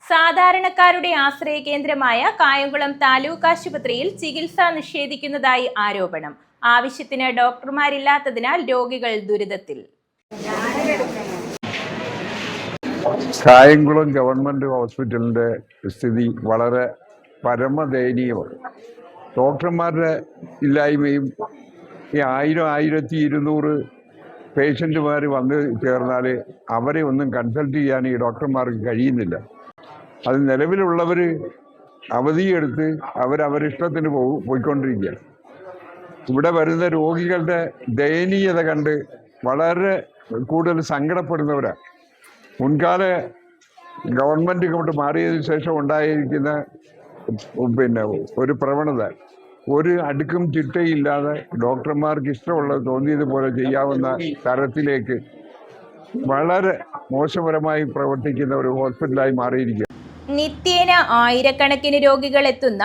സാധാരണക്കാരുടെ ആശ്രയ കേന്ദ്രമായ കായംകുളം താലൂക്ക് ആശുപത്രിയിൽ ചികിത്സ നിഷേധിക്കുന്നതായി ആരോപണം. ആവശ്യത്തിന് ഡോക്ടർമാരില്ലാത്തതിനാൽ രോഗികൾ ദുരിതത്തിൽ. കായംകുളം ഗവൺമെന്റ് ഹോസ്പിറ്റലിന്റെ സ്ഥിതി വളരെ പരമദയനീയമാണ്. ഡോക്ടർമാരുടെ ഇല്ലായ്മയും ഈ 1000-1200 പേഷ്യന്റുമാർ വന്ന് ചേർന്നാൽ അവരെ ഒന്നും കൺസൾട്ട് ചെയ്യാൻ ഈ ഡോക്ടർമാർക്ക് കഴിയുന്നില്ല. അത് നിലവിലുള്ളവർ അവധിയെടുത്ത് അവരിഷ്ടത്തിന് പോയിക്കൊണ്ടിരിക്കുകയാണ്. ഇവിടെ വരുന്ന രോഗികളുടെ ദയനീയത കണ്ട് വളരെ കൂടുതൽ സങ്കടപ്പെടുന്നവരാണ്. മുൻകാല ഗവൺമെന്റ് ഇങ്ങോട്ട് മാറിയതിനു ശേഷം ഉണ്ടായിരിക്കുന്ന ഒരു പ്രവണത, ഒരു അടുക്കും ചിട്ടയില്ലാതെ ഡോക്ടർമാർക്ക് ഇഷ്ടമുള്ളത് തോന്നിയതുപോലെ ചെയ്യാവുന്ന തരത്തിലേക്ക് വളരെ മോശപരമായി പ്രവർത്തിക്കുന്ന ഒരു ഹോസ്പിറ്റലായി മാറിയിരിക്കുക. നിത്യേന ആയിരക്കണക്കിന് രോഗികൾ എത്തുന്ന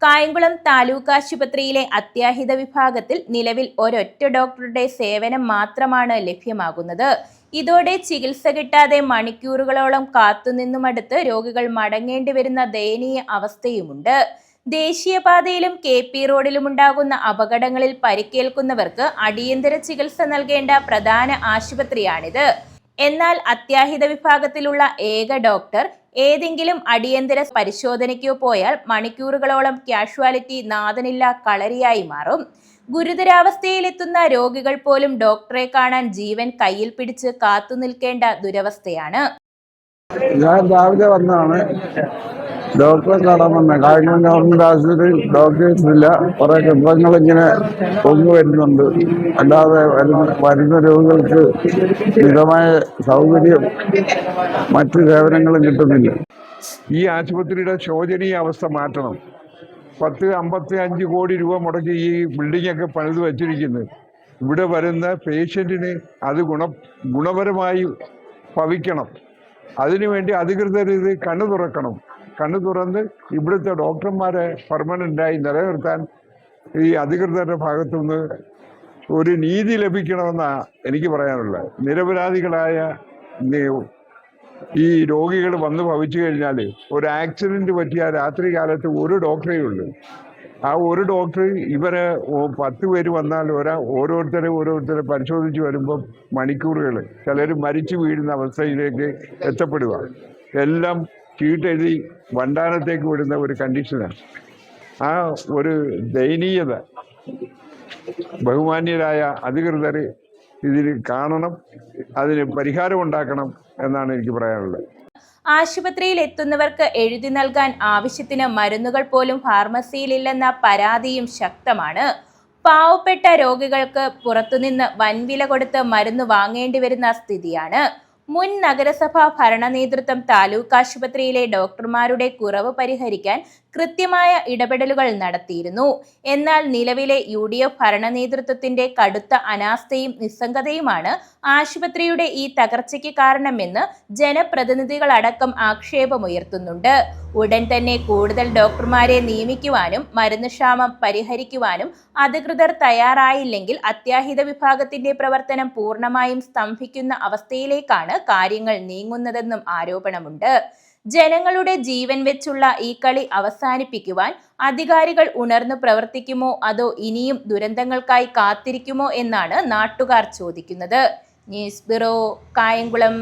കായംകുളം താലൂക്ക് ആശുപത്രിയിലെ അത്യാഹിത വിഭാഗത്തിൽ നിലവിൽ ഒരൊറ്റ ഡോക്ടറുടെ സേവനം മാത്രമാണ് ലഭ്യമാകുന്നത്. ഇതോടെ ചികിത്സ കിട്ടാതെ മണിക്കൂറുകളോളം കാത്തുനിന്നുമടുത്ത് രോഗികൾ മടങ്ങേണ്ടി വരുന്ന ദയനീയ അവസ്ഥയുമുണ്ട്. ദേശീയപാതയിലും KP റോഡിലുമുണ്ടാകുന്ന അപകടങ്ങളിൽ പരിക്കേൽക്കുന്നവർക്ക് അടിയന്തര ചികിത്സ നൽകേണ്ട പ്രധാന ആശുപത്രിയാണിത്. എന്നാൽ അത്യാഹിത വിഭാഗത്തിലുള്ള ഏക ഡോക്ടർ ഏതെങ്കിലും അടിയന്തര പരിശോധനയ്ക്കോ പോയാൽ മണിക്കൂറുകളോളം കാഷ്വാലിറ്റി നാഥനില്ല കളരിയായി മാറും. ഗുരുതരാവസ്ഥയിലെത്തുന്ന രോഗികൾ പോലും ഡോക്ടറെ കാണാൻ ജീവൻ കയ്യിൽ പിടിച്ച് കാത്തു നിൽക്കേണ്ട ദുരവസ്ഥയാണ്. ഞാൻ രാവിലെ വന്നാണ് ഡോക്ടറെ കാണാൻ വന്നത്. കായംകുളം ഗവൺമെന്റ് ആശുപത്രിയിൽ ഡോക്ടേഴ്സ് ഇല്ല. കുറെ കെട്ടിടങ്ങളിങ്ങനെ പൊങ്ങു വരുന്നുണ്ട്. അല്ലാതെ വരുന്ന രോഗികൾക്ക് മിതമായ സൗകര്യം മറ്റു സേവനങ്ങളും കിട്ടുന്നില്ല. ഈ ആശുപത്രിയുടെ ശോചനീയ അവസ്ഥ മാറ്റണം. 10-55 കോടി രൂപ മുടക്കി ഈ ബിൽഡിങ്ങൊക്കെ പണിത് വെച്ചിരിക്കുന്നത്. ഇവിടെ വരുന്ന പേഷ്യൻറ്റിന് അത് ഗുണപരമായി ഭവിക്കണം. അതിനുവേണ്ടി അധികൃതർ ഇത് കണ്ണു തുറക്കണം. കണ്ണു തുറന്ന് ഇവിടുത്തെ ഡോക്ടർമാരെ പെർമനൻ്റായി നിലനിർത്താൻ ഈ അധികൃതരുടെ ഭാഗത്തുനിന്ന് ഒരു നീതി ലഭിക്കണമെന്നാണ് എനിക്ക് പറയാനുള്ളത്. നിരപരാധികളായ ഈ രോഗികൾ വന്ന് ഭവിച്ചു കഴിഞ്ഞാൽ, ഒരു ആക്സിഡന്റ് പറ്റിയ രാത്രി കാലത്ത് ഒരു ഡോക്ടറേ ഉള്ളൂ. ആ ഒരു ഡോക്ടർ ഇവരെ 10 പേര് വന്നാൽ ഓരോരുത്തരെ പരിശോധിച്ച് വരുമ്പം മണിക്കൂറുകൾ, ചിലർ മരിച്ചു വീഴുന്ന അവസ്ഥയിലേക്ക് എത്തപ്പെടുക. എല്ലാം ചീട്ടെഴുതി വണ്ടാനത്തേക്ക് വിടുന്ന ഒരു കണ്ടീഷനാണ്. ആ ഒരു ദയനീയത ബഹുമാന്യരായ അധികൃതർ ഇതിൽ കാണണം, അതിന് പരിഹാരം ഉണ്ടാക്കണം എന്നാണ് എനിക്ക് പറയാനുള്ളത്. ആശുപത്രിയിൽ എത്തുന്നവർക്ക് എഴുതി നൽകാൻ ആവശ്യത്തിന് മരുന്നുകൾ പോലും ഫാർമസിയിലില്ലെന്ന പരാതിയും ശക്തമാണ്. പാവപ്പെട്ട രോഗികൾക്ക് പുറത്തുനിന്ന് വൻവില കൊടുത്ത് മരുന്ന് വാങ്ങേണ്ടി വരുന്ന സ്ഥിതിയാണ്. മുൻ നഗരസഭാ ഭരണ നേതൃത്വം താലൂക്ക് ആശുപത്രിയിലെ ഡോക്ടർമാരുടെ കുറവ് പരിഹരിക്കാൻ കൃത്യമായ ഇടപെടലുകൾ നടത്തിയിരുന്നു. എന്നാൽ നിലവിലെ UDF ഭരണ നേതൃത്വത്തിന്റെ കടുത്ത അനാസ്ഥയും നിസ്സംഗതയുമാണ് ആശുപത്രിയുടെ ഈ തകർച്ചയ്ക്ക് കാരണമെന്ന് ജനപ്രതിനിധികളടക്കം ആക്ഷേപമുയർത്തുന്നുണ്ട്. ഉടൻ തന്നെ കൂടുതൽ ഡോക്ടർമാരെ നിയമിക്കുവാനും മരുന്ന് ക്ഷാമം പരിഹരിക്കുവാനും അധികൃതർ തയ്യാറായില്ലെങ്കിൽ അത്യാഹിത വിഭാഗത്തിന്റെ പ്രവർത്തനം പൂർണ്ണമായും സ്തംഭിക്കുന്ന അവസ്ഥയിലേക്കാണ് കാര്യങ്ങൾ നീങ്ങുന്നതെന്നും ആരോപണമുണ്ട്. ജനങ്ങളുടെ ജീവൻ വെച്ചുള്ള ഈ കളി അവസാനിപ്പിക്കുവാൻ അധികാരികൾ ഉണർന്നു പ്രവർത്തിക്കുമോ അതോ ഇനിയും ദുരന്തങ്ങൾക്കായി കാത്തിരിക്കുമോ എന്നാണ് നാട്ടുകാർ ചോദിക്കുന്നത്. News bureau, Kayamkulam.